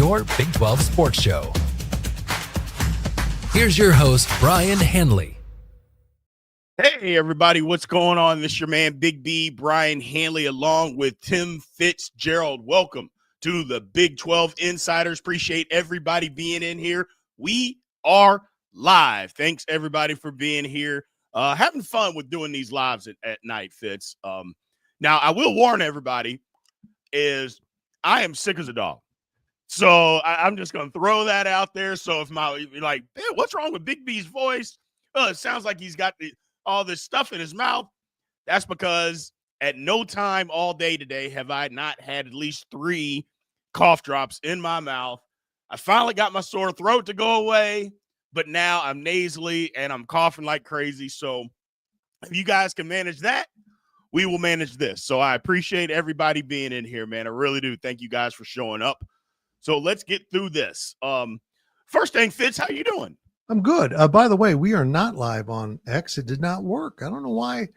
your Big 12 sports show. Here's your host, Brien Hanley. Hey, everybody, what's going on? This is your man, Big B, Brien Hanley, along with Tim Fitzgerald. Welcome to the Big 12 Insiders. Appreciate everybody being in here. We are live. Thanks, everybody, for being here. Having fun with doing these lives at night, Fitz. Now, I will warn everybody is I am sick as a dog. So I'm just going to throw that out there. So if you're like, man, what's wrong with Big B's voice? Well, it sounds like he's got all this stuff in his mouth. That's because at no time all day today have I not had at least 3 cough drops in my mouth. I finally got my sore throat to go away, but now I'm nasally and I'm coughing like crazy. So if you guys can manage that, we will manage this. So I appreciate everybody being in here, man. I really do. Thank you guys for showing up. So let's get through this. First thing, Fitz, how you doing? I'm good. By the way, we are not live on X. It did not work. I don't know why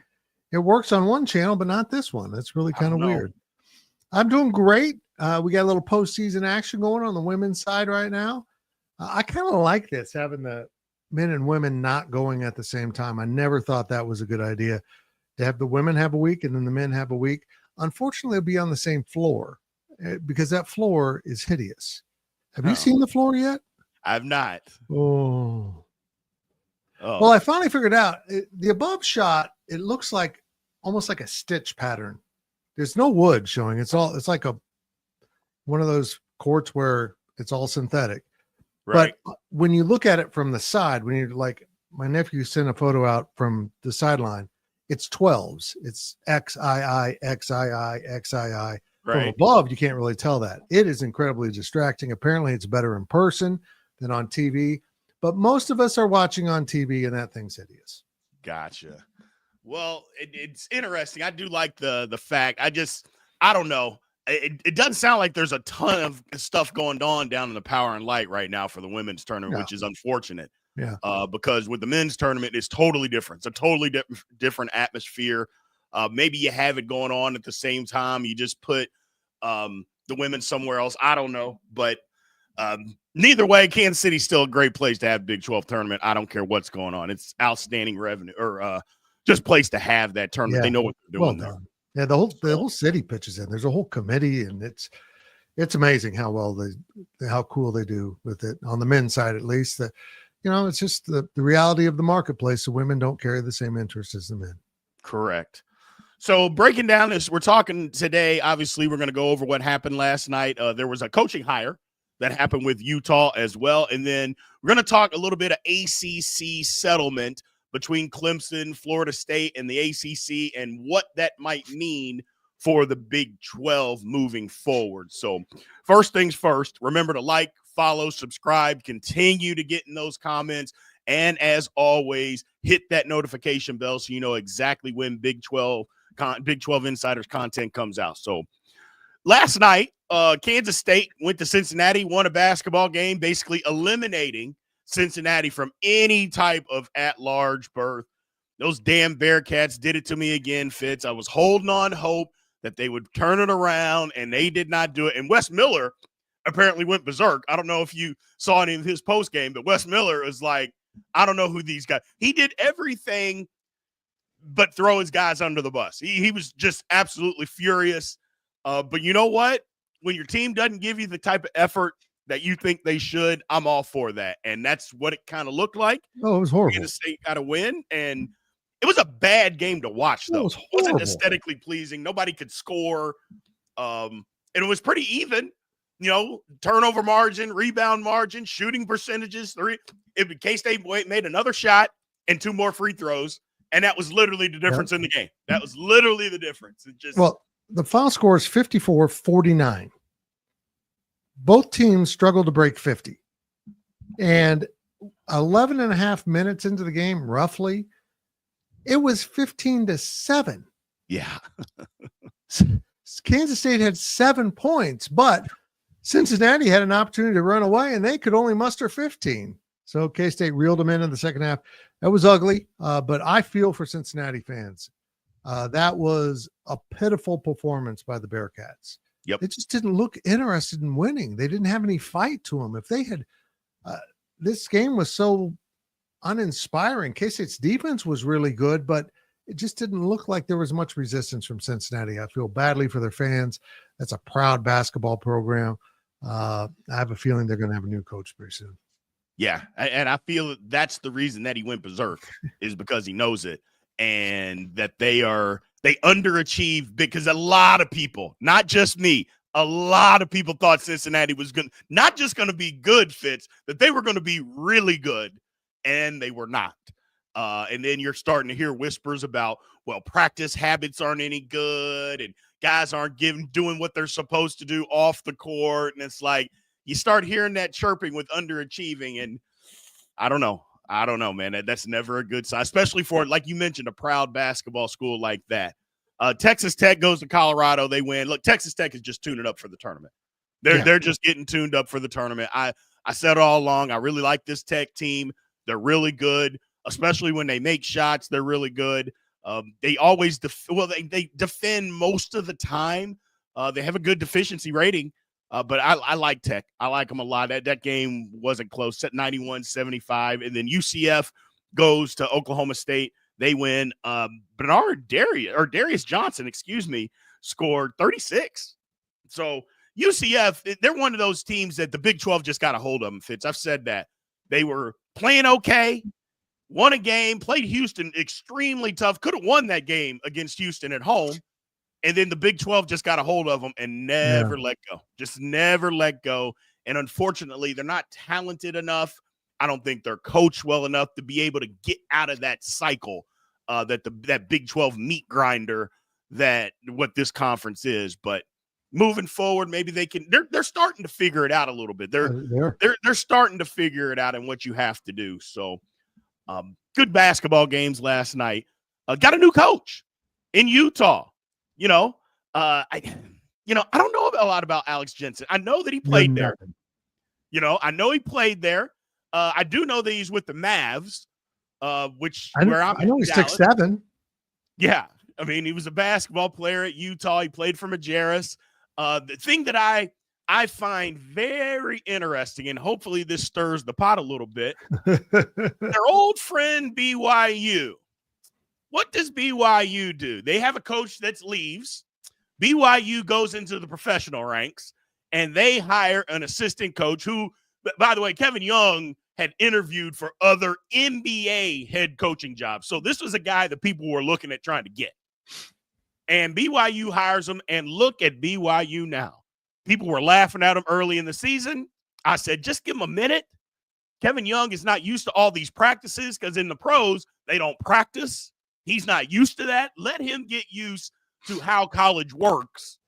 it works on one channel, but not this one. That's really kind of weird. I'm doing great. We got a little postseason action going on the women's side right now. I kind of like this, having the men and women not going at the same time. I never thought that was a good idea to have the women have a week and then the men have a week. Unfortunately, it'll be on the same floor because that floor is hideous. Have you seen the floor yet? I've not. Oh. Well, I finally figured out the above shot. It looks like almost like a stitch pattern. There's no wood showing. It's like one of those courts where it's all synthetic. Right. But when you look at it from the side, when you're like, my nephew sent a photo out from the sideline, it's 12s. It's XII, XII, XII. Right. From above, you can't really tell that. It is incredibly distracting. Apparently, it's better in person than on TV, but most of us are watching on TV and that thing's hideous. Gotcha. Well, it's interesting. I do like the fact. I don't know. It doesn't sound like there's a ton of stuff going on down in the Power and Light right now for the women's tournament, which is unfortunate. Yeah. Because with the men's tournament, it's totally different. It's a totally different atmosphere. Maybe you have it going on at the same time. You just put the women somewhere else. I don't know, but neither way, Kansas City's still a great place to have Big 12 tournament. I don't care what's going on. It's outstanding revenue or just place to have that tournament. Yeah. They know what they're doing there. Yeah, the whole city pitches in. There's a whole committee, and it's amazing how cool they do with it on the men's side, at least. It's just the reality of the marketplace. The women don't carry the same interests as the men. Correct. So breaking down this, we're talking today. Obviously, we're going to go over what happened last night. There was a coaching hire that happened with Utah as well. And then we're going to talk a little bit of ACC settlement between Clemson, Florida State, and the ACC and what that might mean for the Big 12 moving forward. So first things first, remember to like, follow, subscribe, continue to get in those comments. And as always, hit that notification bell so you know exactly when Big 12 Insiders content comes out. So last night, Kansas State went to Cincinnati, won a basketball game, basically eliminating Cincinnati from any type of at-large berth. Those damn Bearcats did it to me again, Fitz. I was holding on hope that they would turn it around, and they did not do it. And Wes Miller apparently went berserk. I don't know if you saw any of his post game, but Wes Miller is like, I don't know who these guys. He did everything but throw his guys under the bus. He was just absolutely furious. But you know what? When your team doesn't give you the type of effort that you think they should, I'm all for that. And that's what it kind of looked like. Oh, it was horrible. Kansas State got a win, and it was a bad game to watch, though. It wasn't aesthetically pleasing. Nobody could score. And it was pretty even. Turnover margin, rebound margin, shooting percentages. K-State made another shot and 2 more free throws, and that was literally the difference in the game. That was literally the difference. The final score is 54-49. Both teams struggled to break 50. And 11 and a half minutes into the game, roughly, it was 15-7. Yeah. Kansas State had 7 points, but Cincinnati had an opportunity to run away, and they could only muster 15. So K-State reeled them in the second half. That was ugly, but I feel for Cincinnati fans. That was a pitiful performance by the Bearcats. Yep. They just didn't look interested in winning. They didn't have any fight to them. If they had, this game was so uninspiring. K-State's defense was really good, but it just didn't look like there was much resistance from Cincinnati. I feel badly for their fans. That's a proud basketball program. I have a feeling they're going to have a new coach pretty soon. Yeah, and I feel that's the reason that he went berserk is because he knows it, and that they underachieved because a lot of people, not just me, a lot of people thought Cincinnati was not just going to be good, Fitz, that they were going to be really good, and they were not. And then you're starting to hear whispers about, well, practice habits aren't any good, and guys aren't doing what they're supposed to do off the court, and it's like, you start hearing that chirping with underachieving, and I don't know, man. That's never a good sign, especially for, like you mentioned, a proud basketball school like that. Texas Tech goes to Colorado. They win. Look, Texas Tech is just tuning up for the tournament. They're just getting tuned up for the tournament. I said all along, I really like this Tech team. They're really good, especially when they make shots. They're really good. They always they defend most of the time. They have a good deficiency rating. But I like Tech. I like them a lot. That game wasn't close, set 91-75. And then UCF goes to Oklahoma State. They win. Darius Johnson, scored 36. So UCF, they're one of those teams that the Big 12 just got a hold of them, Fitz. I've said that. They were playing okay, won a game, played Houston extremely tough, could have won that game against Houston at home. And then the Big 12 just got a hold of them and never let go. Just never let go. And unfortunately, they're not talented enough. I don't think they're coached well enough to be able to get out of that cycle that Big 12 meat grinder that what this conference is. But moving forward, maybe they can. They're starting to figure it out a little bit. They're starting to figure it out and what you have to do. So good basketball games last night. Got a new coach in Utah. I don't know a lot about Alex Jensen. I know that he played there. I know he played there. I do know that he's with the Mavs, I know he's 6'7". Yeah. I mean, he was a basketball player at Utah. He played for Majerus. The thing that I find very interesting, and hopefully this stirs the pot a little bit, their old friend BYU. What does BYU do? They have a coach that leaves. BYU goes into the professional ranks, and they hire an assistant coach who, by the way, Kevin Young had interviewed for other NBA head coaching jobs. So this was a guy that people were looking at trying to get. And BYU hires him, and look at BYU now. People were laughing at him early in the season. I said, just give him a minute. Kevin Young is not used to all these practices because in the pros, they don't practice. He's not used to that. Let him get used to how college works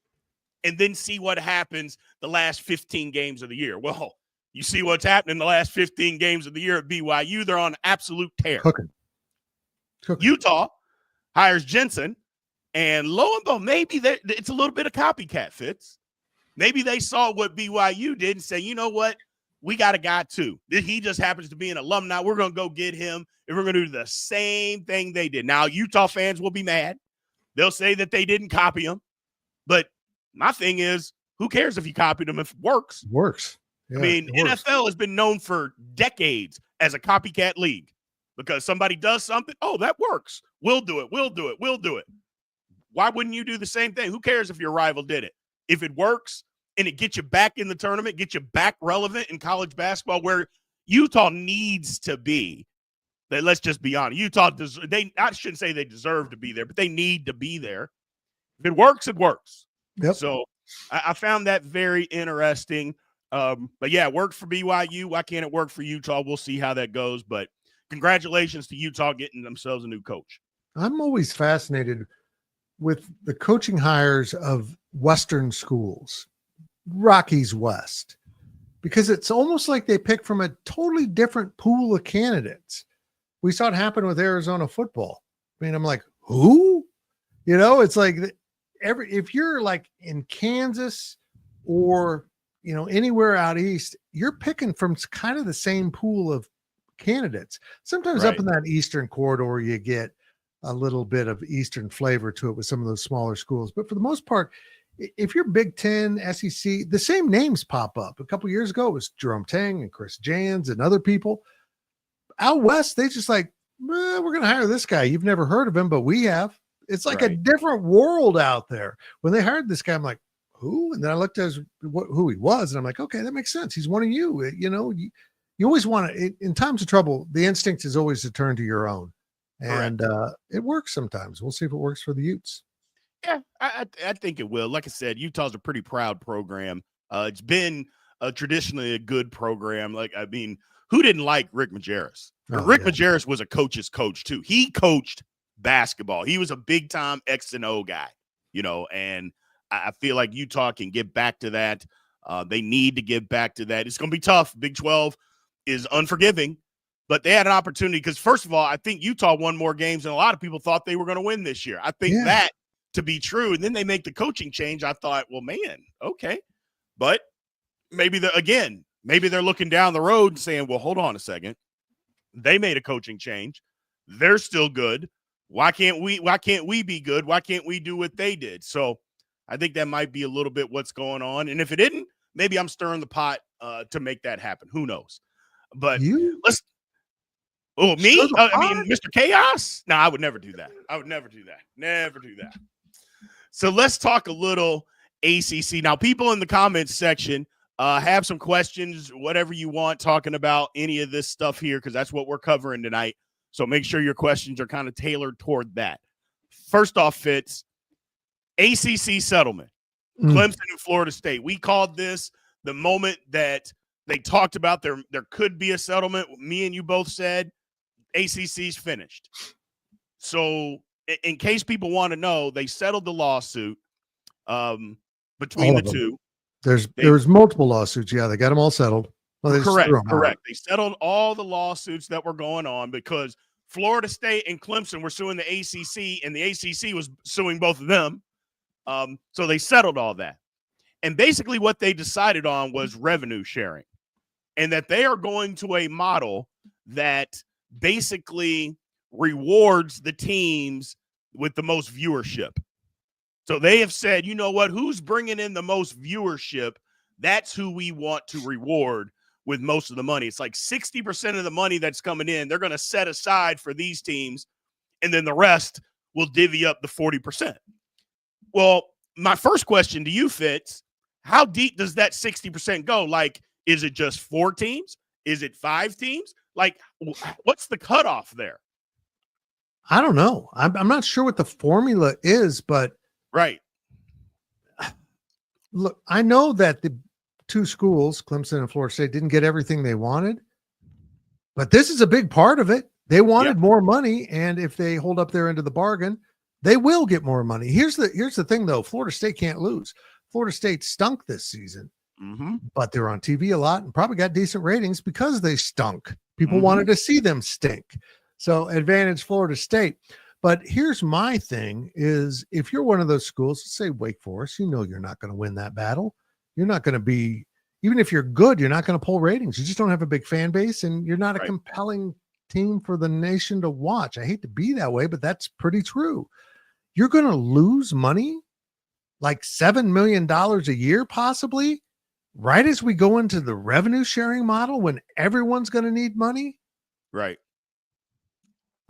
and then see what happens the last 15 games of the year. Well, you see what's happening the last 15 games of the year at BYU. They're on an absolute tear. Cooking. Utah hires Jensen, and lo and behold, maybe it's a little bit of copycat, Fitz. Maybe they saw what BYU did and say, you know what? We got a guy too. He just happens to be an alumni. We're going to go get him, and we're going to do the same thing they did. Now, Utah fans will be mad. They'll say that they didn't copy him. But my thing is, who cares if you copied him if it works? Works. Yeah, I mean, NFL has been known for decades as a copycat league because somebody does something. Oh, that works. We'll do it. We'll do it. We'll do it. Why wouldn't you do the same thing? Who cares if your rival did it? If it works and it gets you back in the tournament, get you back relevant in college basketball where Utah needs to be. Let's just be honest. Utah, I shouldn't say they deserve to be there, but they need to be there. If it works, it works. Yep. So I found that very interesting. But yeah, it worked for BYU. Why can't it work for Utah? We'll see how that goes. But congratulations to Utah getting themselves a new coach. I'm always fascinated with the coaching hires of Western schools, Rockies West, because it's almost like they pick from a totally different pool of candidates. We saw it happen with Arizona football. I mean, I'm like, who? It's like if you're like in Kansas or, anywhere out east, you're picking from kind of the same pool of candidates. Sometimes up in that Eastern corridor, you get a little bit of Eastern flavor to it with some of those smaller schools. But for the most part, if you're Big Ten, SEC, the same names pop up. A couple years ago, it was Jerome Tang and Chris Jans and other people. Out West, they just like, we're going to hire this guy. You've never heard of him, but we have. It's like a different world out there. When they hired this guy, I'm like, who? And then I looked at who he was, and I'm like, okay, that makes sense. He's one of you. You always want to, in times of trouble, the instinct is always to turn to your own. And it works sometimes. We'll see if it works for the Utes. Yeah, I think it will. Like I said, Utah's a pretty proud program. It's been traditionally a good program. Who didn't like Rick Majerus? Rick Majerus was a coach's coach, too. He coached basketball. He was a big-time X and O guy, and I feel like Utah can get back to that. They need to get back to that. It's going to be tough. Big 12 is unforgiving, but they had an opportunity because, first of all, I think Utah won more games than a lot of people thought they were going to win this year. I think that to be true. And then they make the coaching change. I thought, well, man, okay. But maybe they're looking down the road and saying, well, hold on a second. They made a coaching change. They're still good. Why can't we be good? Why can't we do what they did? So I think that might be a little bit what's going on. And if it didn't, maybe I'm stirring the pot to make that happen. Who knows? But me? Mr. Chaos? No, I would never do that. Never do that. So let's talk a little ACC. Now, people in the comments section have some questions, whatever you want, talking about any of this stuff here, because that's what we're covering tonight. So make sure your questions are kind of tailored toward that. First off, Fitz, ACC settlement, Clemson and Florida State. We called this the moment that they talked about there could be a settlement. Me and you both said ACC's finished. So in case people want to know, they settled the lawsuit between the two. There was multiple lawsuits. Yeah, they got them all settled. Well, correct. They settled all the lawsuits that were going on because Florida State and Clemson were suing the ACC, and the ACC was suing both of them. So they settled all that. And basically what they decided on was revenue sharing, and that they are going to a model that basically rewards the teams with the most viewership. So they have said, you know what, who's bringing in the most viewership? That's who we want to reward with most of the money. It's like 60% of the money that's coming in, they're going to set aside for these teams, and then the rest will divvy up the 40%. Well, my first question to you, Fitz, how deep does that 60% go? Like, is it just 4 teams? Is it 5 teams? Like, what's the cutoff there? I don't know. I'm not sure what the formula is, but right. Look, I know that the 2 schools, Clemson and Florida State, didn't get everything they wanted, but this is a big part of it. They wanted more money, and if they hold up their end of the bargain, they will get more money. Here's the thing, though. Florida State can't lose. Florida State stunk this season, but they're on TV a lot and probably got decent ratings because they stunk. People wanted to see them stink. So advantage Florida State. But here's my thing is, if you're one of those schools, say Wake Forest, you're not going to win that battle. You're not going to be, even if you're good, you're not going to pull ratings. You just don't have a big fan base, and you're not a compelling team for the nation to watch. I hate to be that way, but that's pretty true. You're going to lose money, like $7 million a year, possibly, right as we go into the revenue sharing model when everyone's going to need money. Right.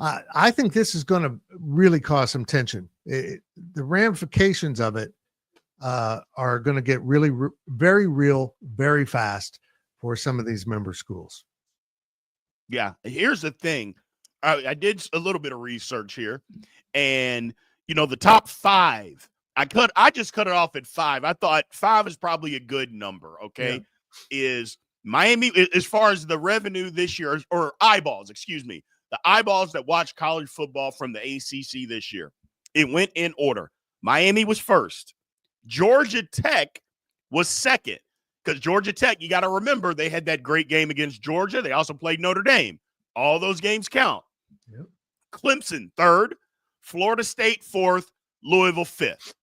I think this is going to really cause some tension. The ramifications of it are going to get really very real, very fast for some of these member schools. Yeah. Here's the thing. I did a little bit of research here, and the top 5, I just cut it off at 5. I thought 5 is probably a good number. Okay. Yeah. Is Miami, as far as the revenue this year, or eyeballs, excuse me, the eyeballs that watch college football from the ACC this year, it went in order. Miami was first. Georgia Tech was second, because Georgia Tech, you got to remember, they had that great game against Georgia. They also played Notre Dame. All those games count. Yep. Clemson, third. Florida State, fourth. Louisville, fifth.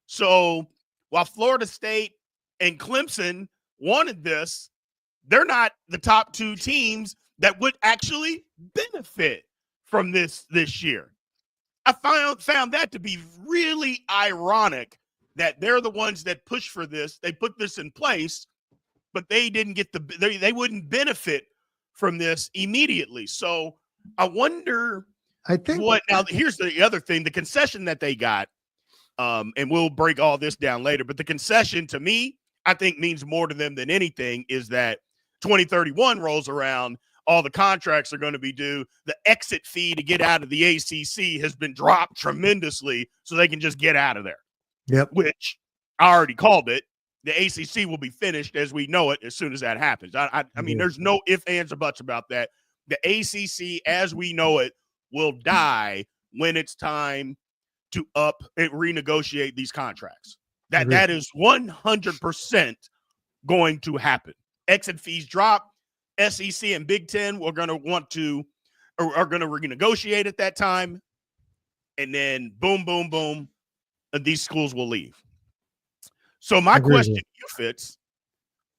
So while Florida State and Clemson wanted this, they're not the top 2 teams that would actually benefit from this year. I found that to be really ironic that they're the ones that push for this. They put this in place, but they didn't get they wouldn't benefit from this immediately. So I wonder now here's the other thing, the concession that they got, and we'll break all this down later, but the concession to me, I think means more to them than anything is that 2031 rolls around, all the contracts are going to be due. The exit fee to get out of the ACC has been dropped tremendously so they can just get out of there. Yep. Which I already called it. The ACC will be finished as we know it as soon as that happens. I mean, there's no ifs, ands, or buts about that. The ACC as we know it will die when it's time to up and renegotiate these contracts. That is 100% going to happen. Exit fees drop. SEC and Big Ten are going to renegotiate at that time. And then boom, boom, boom, these schools will leave. So my question to you, Fitz,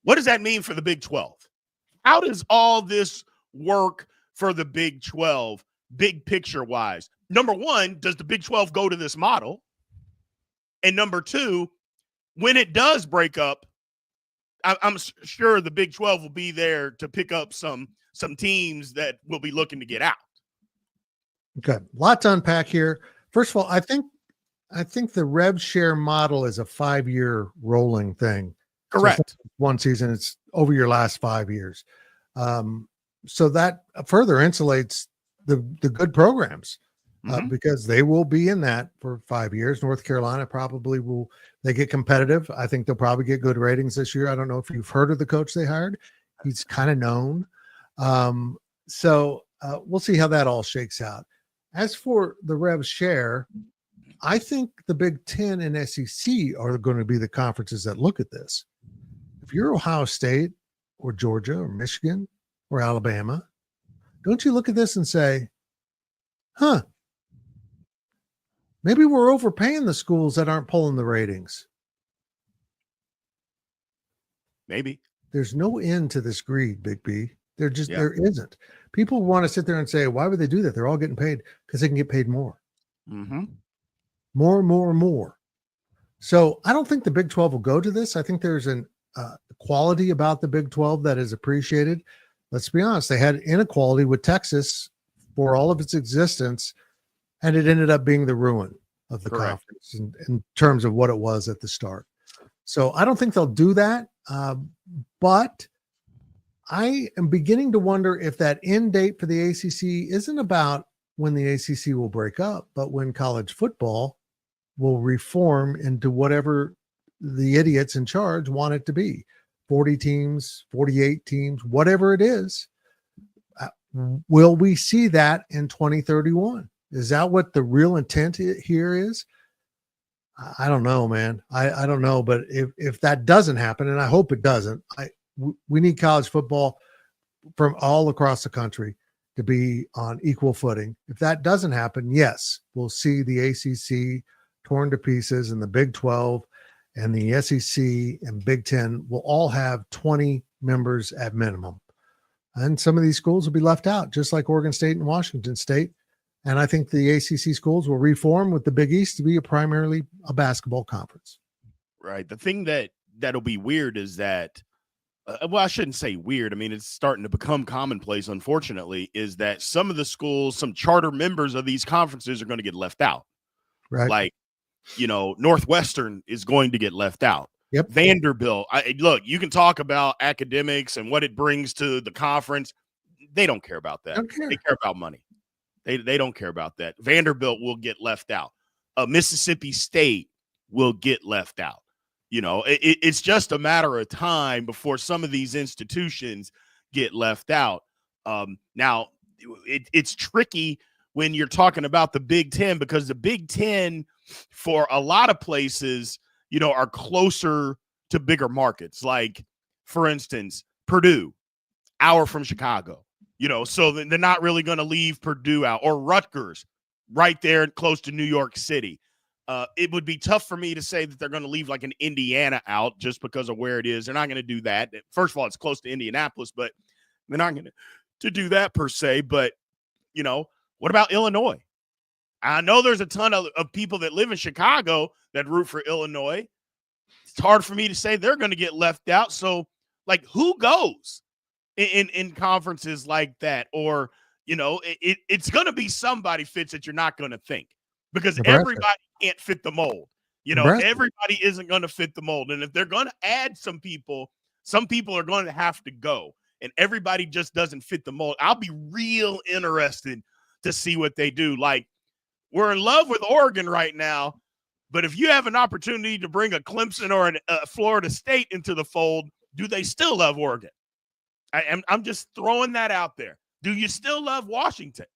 what does that mean for the Big 12? How does all this work for the Big 12, big picture wise? Number one, does the Big 12 go to this model? And number two, when it does break up, I'm sure the Big 12 will be there to pick up some teams that will be looking to get out. Okay, a lot to unpack here. First of all, I think the rev share model is a 5-year rolling thing. Correct. So one season, it's over your last 5 years. So that further insulates the good programs because they will be in that for 5 years. North Carolina probably will. They get competitive. I think they'll probably get good ratings this year. I don't know if you've heard of the coach they hired. He's kind of known. So we'll see how that all shakes out. As for the rev share, I think the Big Ten and SEC are going to be the conferences that look at this. If you're Ohio State or Georgia or Michigan or Alabama, don't you look at this and say, maybe we're overpaying the schools that aren't pulling the ratings? Maybe. There's no end to this greed, Big B. There isn't. People want to sit there and say, why would they do that? They're all getting paid because they can get paid more. Mm-hmm. More. So I don't think the Big 12 will go to this. I think there's an quality about the Big 12 that is appreciated. Let's be honest. They had inequality with Texas for all of its existence, and it ended up being the ruin of the conference in terms of what it was at the start. So I don't think they'll do that. But I am beginning to wonder if that end date for the ACC isn't about when the ACC will break up, but when college football will reform into whatever the idiots in charge want it to be. 40 teams, 48 teams, whatever it is. Will we see that in 2031? Is that what the real intent here is? I don't know, man. I don't know. But if that doesn't happen, and I hope it doesn't, we need college football from all across the country to be on equal footing. If that doesn't happen, yes, we'll see the ACC torn to pieces, and the Big 12 and the SEC and Big 10 will all have 20 members at minimum. And some of these schools will be left out, just like Oregon State and Washington State. And I think the ACC schools will reform with the Big East to be primarily a basketball conference. Right. The thing that'll be weird is that, well, I shouldn't say weird. I mean, it's starting to become commonplace, unfortunately, is that some of the schools, some charter members of these conferences are going to get left out. Right. Like, Northwestern is going to get left out. Yep. Vanderbilt. Look, you can talk about academics and what it brings to the conference. They don't care about that. They care about money. They don't care about that. Vanderbilt will get left out. Mississippi State will get left out. It's just a matter of time before some of these institutions get left out. Now, it's tricky when you're talking about the Big Ten, because the Big Ten, for a lot of places, are closer to bigger markets. Like, for instance, Purdue, hour from Chicago. So they're not really going to leave Purdue out, or Rutgers right there close to New York City. It would be tough for me to say that they're going to leave like an Indiana out just because of where it is. They're not going to do that. First of all, it's close to Indianapolis, but they're not going to do that per se. But, what about Illinois? I know there's a ton of people that live in Chicago that root for Illinois. It's hard for me to say they're going to get left out. So, like, who goes in conferences like that? Or, it's going to be somebody, Fitz, that you're not going to think, because Nebraska. everybody can't fit the mold. Nebraska. Everybody isn't going to fit the mold. And if they're going to add some people are going to have to go. And everybody just doesn't fit the mold. I'll be real interested to see what they do. Like, we're in love with Oregon right now, but if you have an opportunity to bring a Clemson or a Florida State into the fold, do they still love Oregon? I'm just throwing that out there. Do you still love Washington?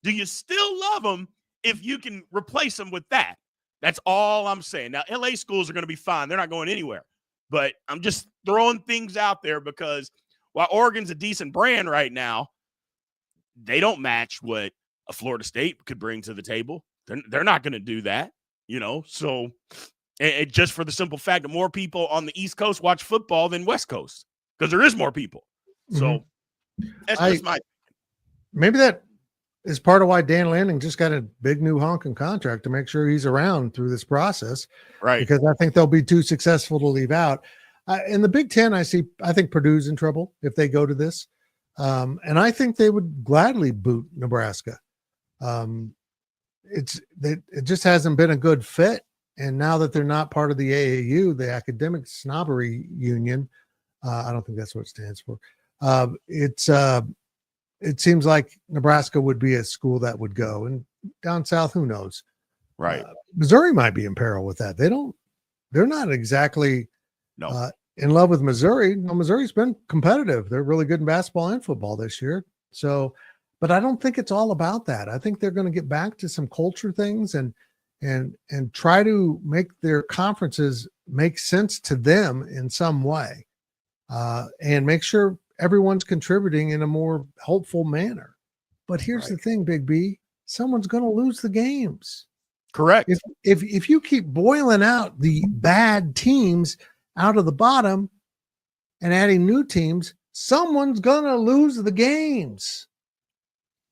Do you still love them if you can replace them with that? That's all I'm saying. Now, LA schools are going to be fine. They're not going anywhere. But I'm just throwing things out there because while Oregon's a decent brand right now, they don't match what a Florida State could bring to the table. They're not going to do that, So just for the simple fact that more people on the East Coast watch football than West Coast, because there is more people. So that's just my. Maybe that is part of why Dan Lanning just got a big new honking contract to make sure he's around through this process. Right. Because I think they'll be too successful to leave out. In the Big Ten, I think Purdue's in trouble if they go to this. And I think they would gladly boot Nebraska. It just hasn't been a good fit. And now that they're not part of the AAU, the Academic Snobbery Union, I don't think that's what it stands for. It seems like Nebraska would be a school that would go, and down south, who knows? Right. Missouri might be in peril with that. They're not exactly in love with Missouri. No, Missouri's been competitive. They're really good in basketball and football this year. So, but I don't think it's all about that. I think they're going to get back to some culture things and try to make their conferences make sense to them in some way, and make sure everyone's contributing in a more helpful manner. But here's the thing, Big B, someone's going to lose the games. Correct. If you keep boiling out the bad teams out of the bottom and adding new teams, someone's going to lose the games.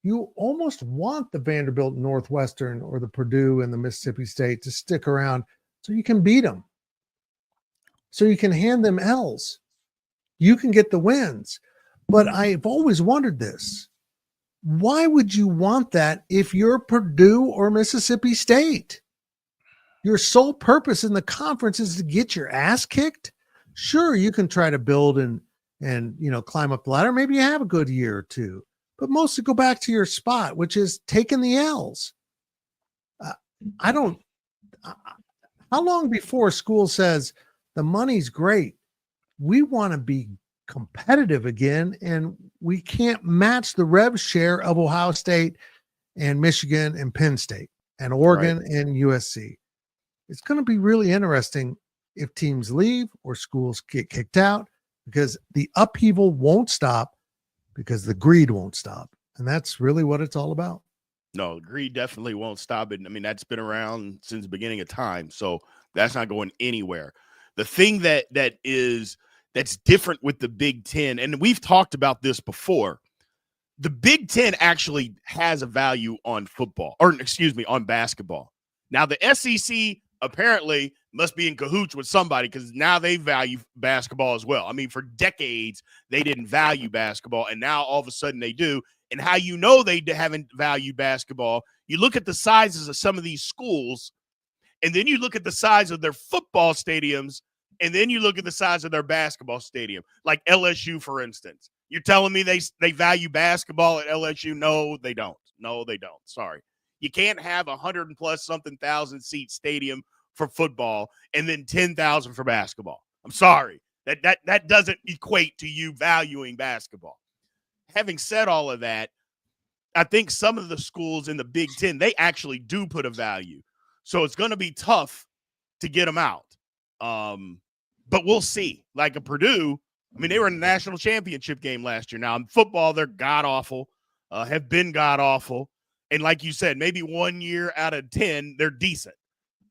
You almost want the Vanderbilt, Northwestern, or the Purdue and the Mississippi State to stick around so you can beat them, so you can hand them L's. You can get the wins. But I've always wondered this. Why would you want that if you're Purdue or Mississippi State? Your sole purpose in the conference is to get your ass kicked? Sure, you can try to build and climb up the ladder. Maybe you have a good year or two. But mostly go back to your spot, which is taking the L's. How long before school says the money's great, we want to be competitive again, and we can't match the rev share of Ohio State and Michigan and Penn State and Oregon and USC. It's going to be really interesting if teams leave or schools get kicked out, because the upheaval won't stop because the greed won't stop. And that's really what it's all about. No, greed definitely won't stop it. I mean, that's been around since the beginning of time. So that's not going anywhere. The thing that's different with the Big Ten, and we've talked about this before, the Big Ten actually has a value on on basketball. Now, the SEC apparently must be in cahoots with somebody, because now they value basketball as well. I mean, for decades, they didn't value basketball, and now all of a sudden they do. And how you know they haven't valued basketball, you look at the sizes of some of these schools, and then you look at the size of their football stadiums, and then you look at the size of their basketball stadium, like LSU, for instance. You're telling me they value basketball at LSU? No, they don't. No, they don't. Sorry. You can't have 100 and plus something thousand seat stadium for football and then 10,000 for basketball. I'm sorry. That doesn't equate to you valuing basketball. Having said all of that, I think some of the schools in the Big Ten, they actually do put a value. So it's going to be tough to get them out. But we'll see. Like a Purdue, I mean, they were in the national championship game last year. Now in football, they're god-awful, have been god-awful. And like you said, maybe 1 year out of 10, they're decent.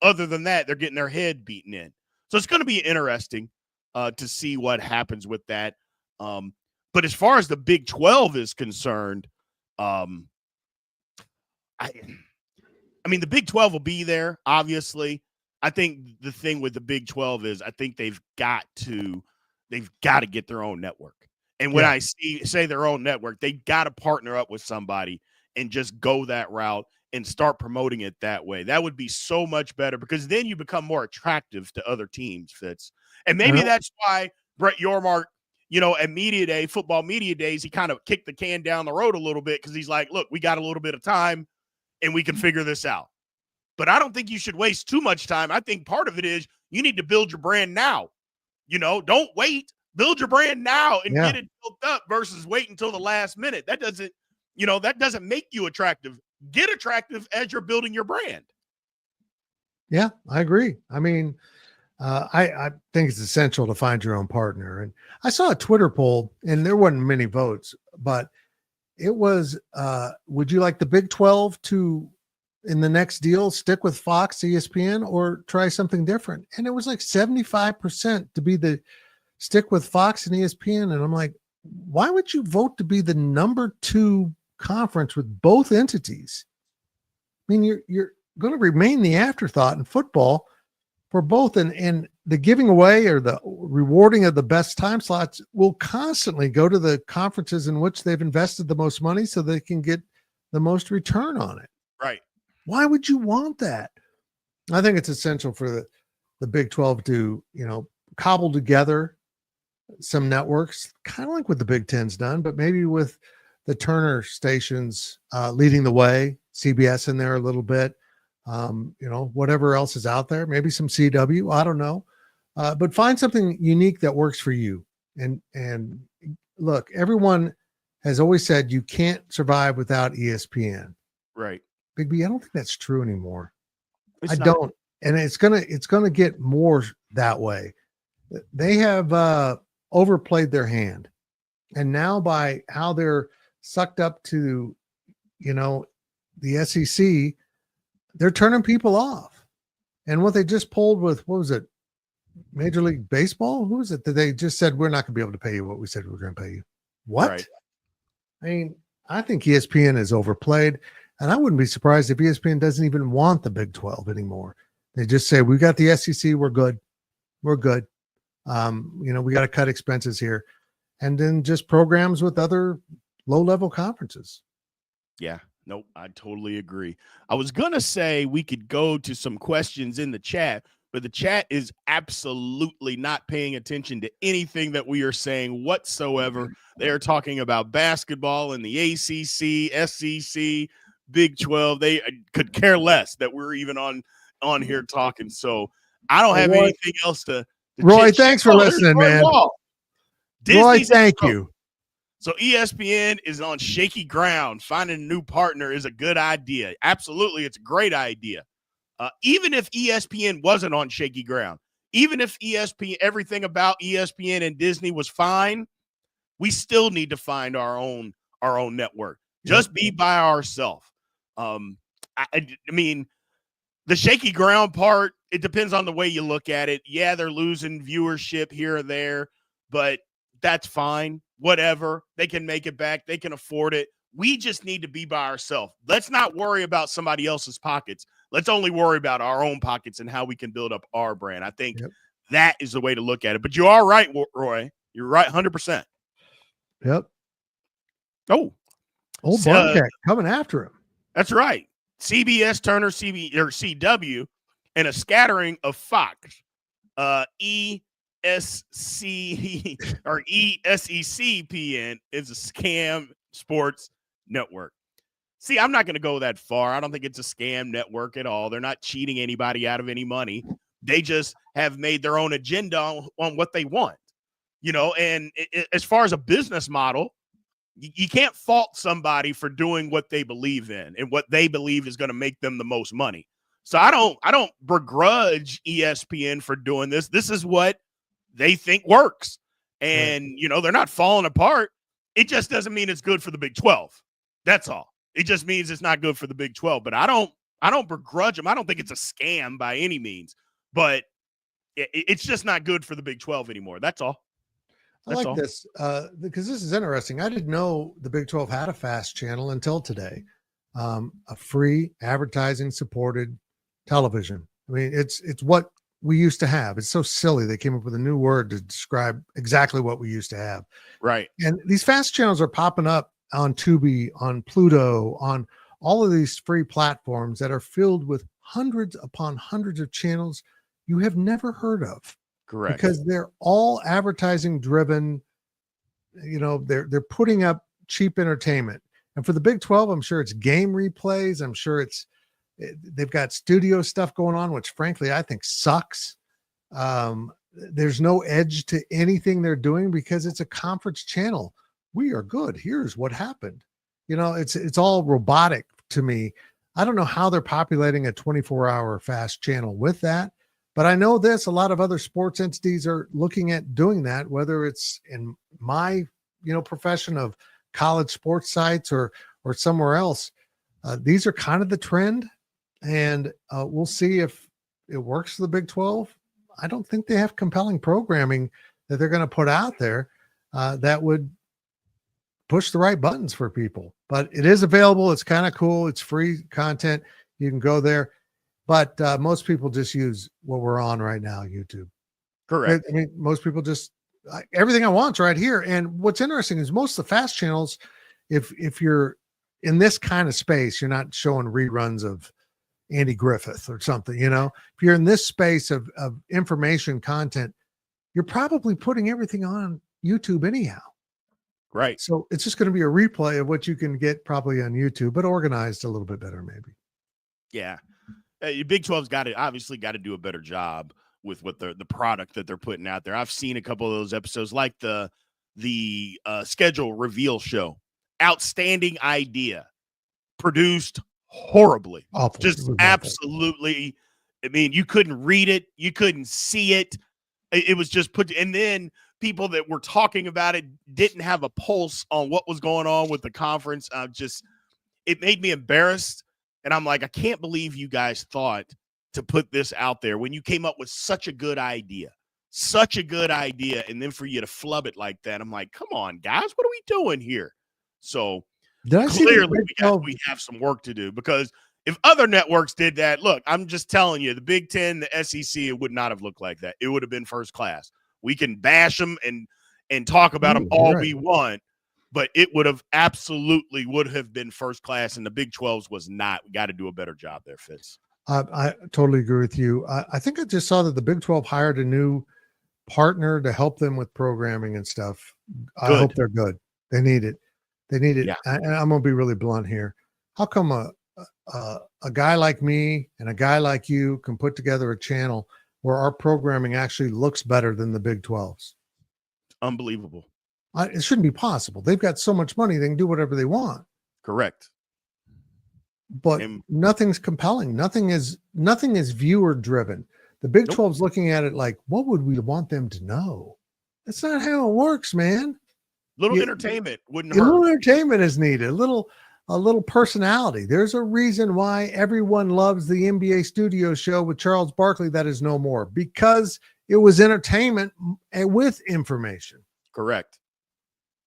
Other than that, they're getting their head beaten in. So it's going to be interesting to see what happens with that. But as far as the Big 12 is concerned, I mean, the Big 12 will be there, obviously. I think the thing with the Big 12 is I think they've got to get their own network. And when I say their own network, they got to partner up with somebody and just go that route and start promoting it that way. That would be so much better because then you become more attractive to other teams, Fitz. And maybe that's why Brett Yormark, at media day, football media days, he kind of kicked the can down the road a little bit because he's like, look, we got a little bit of time and we can figure this out. But I don't think you should waste too much time. I think part of it is you need to build your brand now. Don't wait. Build your brand now and get it built up versus wait until the last minute. That doesn't make you attractive. Get attractive as you're building your brand. Yeah, I agree. I mean, I think it's essential to find your own partner. And I saw a Twitter poll, and there wasn't many votes, but it was, would you like the Big 12 to, in the next deal, stick with Fox, ESPN, or try something different? And it was like 75% to be the stick with Fox and ESPN. And I'm like, why would you vote to be the number 2 conference with both entities? I mean, you're going to remain the afterthought in football for both. And the giving away or the rewarding of the best time slots will constantly go to the conferences in which they've invested the most money so they can get the most return on it. Right. Why would you want that? I think it's essential for the Big 12 to, cobble together some networks, kind of like what the Big Ten's done, but maybe with the Turner stations leading the way, CBS in there a little bit, whatever else is out there, maybe some CW, I don't know, but find something unique that works for you. And look, everyone has always said you can't survive without ESPN. Right. Big B, I don't think that's true anymore. I don't. And it's gonna get more that way. They have overplayed their hand. And now by how they're sucked up to, the SEC, they're turning people off. And what they just pulled with, what was it? Major League Baseball? Who was it that they just said, we're not gonna be able to pay you what we said we were going to pay you? What? Right. I mean, I think ESPN is overplayed. And I wouldn't be surprised if ESPN doesn't even want the Big 12 anymore. They just say, we got the SEC. We're good. We're good. We got to cut expenses here. And then just programs with other low-level conferences. Yeah. Nope. I totally agree. I was going to say we could go to some questions in the chat, but the chat is absolutely not paying attention to anything that we are saying whatsoever. They are talking about basketball and the ACC, SEC, Big 12. They could care less that we're even on here talking. So I don't have anything else to Roy, thanks for listening, man. Roy, thank you. So ESPN is on shaky ground. Finding a new partner is a good idea. Absolutely, it's a great idea. Even if ESPN wasn't on shaky ground, even if everything about ESPN and Disney was fine, we still need to find our own network. Just be by ourselves. I mean, the shaky ground part, it depends on the way you look at it. Yeah, they're losing viewership here or there, but that's fine. Whatever. They can make it back. They can afford it. We just need to be by ourselves. Let's not worry about somebody else's pockets. Let's only worry about our own pockets and how we can build up our brand. I think that is the way to look at it. But you are right, Roy. You're right 100%. Yep. Oh. Old Bobcat coming after him. That's right. CBS, Turner, CW, and a scattering of Fox, ESC or ESECPN is a scam sports network. See, I'm not going to go that far. I don't think it's a scam network at all. They're not cheating anybody out of any money. They just have made their own agenda on what they want, and as far as a business model, you can't fault somebody for doing what they believe in and what they believe is going to make them the most money. So I don't begrudge ESPN for doing this. This is what they think works. And, they're not falling apart. It just doesn't mean it's good for the Big 12. That's all. It just means it's not good for the Big 12. But I don't begrudge them. I don't think it's a scam by any means. But it's just not good for the Big 12 anymore. That's all. I like this because this is interesting. I didn't know the Big 12 had a fast channel until today. a free advertising supported television. I mean, it's what we used to have. It's so silly. They came up with a new word to describe exactly what we used to have. Right. And these fast channels are popping up on Tubi, on Pluto, on all of these free platforms that are filled with hundreds upon hundreds of channels you have never heard of. Correct. Because they're all advertising driven. You know, they're putting up cheap entertainment. And for the Big 12, I'm sure it's game replays. I'm sure they've got studio stuff going on, which frankly I think sucks. There's no edge to anything they're doing because it's a conference channel. We are good. Here's what happened. You know, it's all robotic to me. I don't know how they're populating a 24-hour fast channel with that, but I know a lot of other sports entities are looking at doing that, whether it's in my, profession of college sports sites or somewhere else. These are kind of the trend, and we'll see if it works for the Big 12. I don't think they have compelling programming that they're going to put out there that would push the right buttons for people. But it is available. It's kind of cool. It's free content. You can go there. But most people just use what we're on right now, YouTube. Correct. I mean, most people just everything I want's right here. And what's interesting is most of the fast channels, if you're in this kind of space, you're not showing reruns of Andy Griffith or something. If you're in this space of information content, you're probably putting everything on YouTube anyhow. Right. So it's just going to be a replay of what you can get probably on YouTube, but organized a little bit better, maybe. Yeah. Big 12's obviously got to do a better job with what the product that they're putting out there. I've seen a couple of those episodes, like the schedule reveal show. Outstanding idea. Produced horribly. Awful. Just absolutely. I mean, you couldn't read it. You couldn't see it. It was just put, and then people that were talking about it didn't have a pulse on what was going on with the conference. It made me embarrassed. And I'm like, I can't believe you guys thought to put this out there when you came up with such a good idea. And then for you to flub it like that, I'm like, come on, guys, what are we doing here? So clearly we have some work to do, because if other networks did that, look, I'm just telling you, the Big Ten, the SEC, it would not have looked like that. It would have been first class. We can bash them and talk about them all we want, but it would have been first class, and the Big 12's was not. We got to do a better job there, Fitz. I totally agree with you. I think I just saw that the Big 12 hired a new partner to help them with programming and stuff. I hope they're good. They need it. Yeah. And I'm going to be really blunt here. How come a guy like me and a guy like you can put together a channel where our programming actually looks better than the Big 12's? Unbelievable. It shouldn't be possible. They've got so much money, they can do whatever they want. Correct. But nothing's compelling. Nothing is viewer driven. The Big 12's looking at it like, what would we want them to know? That's not how it works, man. Entertainment wouldn't hurt. A little entertainment is needed. A little personality. There's a reason why everyone loves the NBA studio show with Charles Barkley that is no more, because it was entertainment with information. Correct.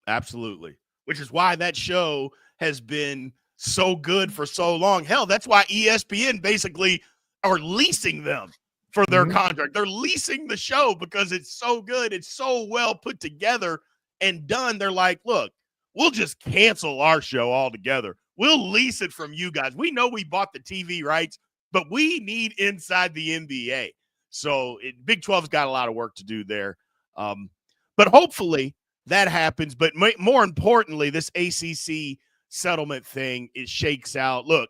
Absolutely. Which is why that show has been so good for so long. Hell, that's why ESPN basically are leasing them for their contract. They're leasing the show because it's so good. It's so well put together and done. They're like, look, we'll just cancel our show altogether. We'll lease it from you guys. We know we bought the TV rights, but we need inside the NBA. So Big 12's got a lot of work to do there. But hopefully that happens. But more importantly, this ACC settlement thing, it shakes out. Look,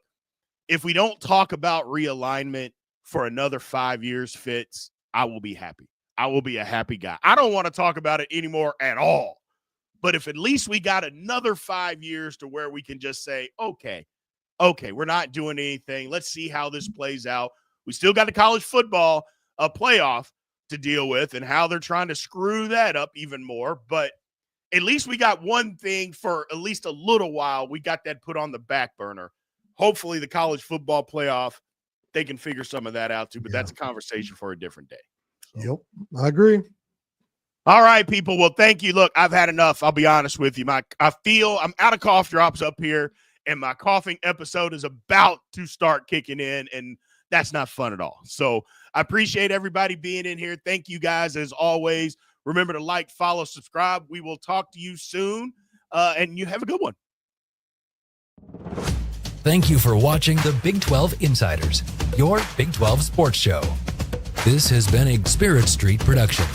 if we don't talk about realignment for another 5 years, Fitz, I will be happy. I will be a happy guy. I don't want to talk about it anymore at all. But if at least we got another 5 years to where we can just say, okay, we're not doing anything. Let's see how this plays out. We still got the college football playoff to deal with and how they're trying to screw that up even more. But at least we got one thing for at least a little while. We got that put on the back burner. Hopefully the college football playoff, they can figure some of that out too, but that's a conversation for a different day. So. Yep, I agree. All right, people. Well, thank you. Look, I've had enough. I'll be honest with you. I feel I'm out of cough drops up here, and my coughing episode is about to start kicking in, and that's not fun at all. So I appreciate everybody being in here. Thank you guys as always. Remember to like, follow, subscribe. We will talk to you soon, and you have a good one. Thank you for watching the Big 12 Insiders, your Big 12 sports show. This has been a Spirit Street production.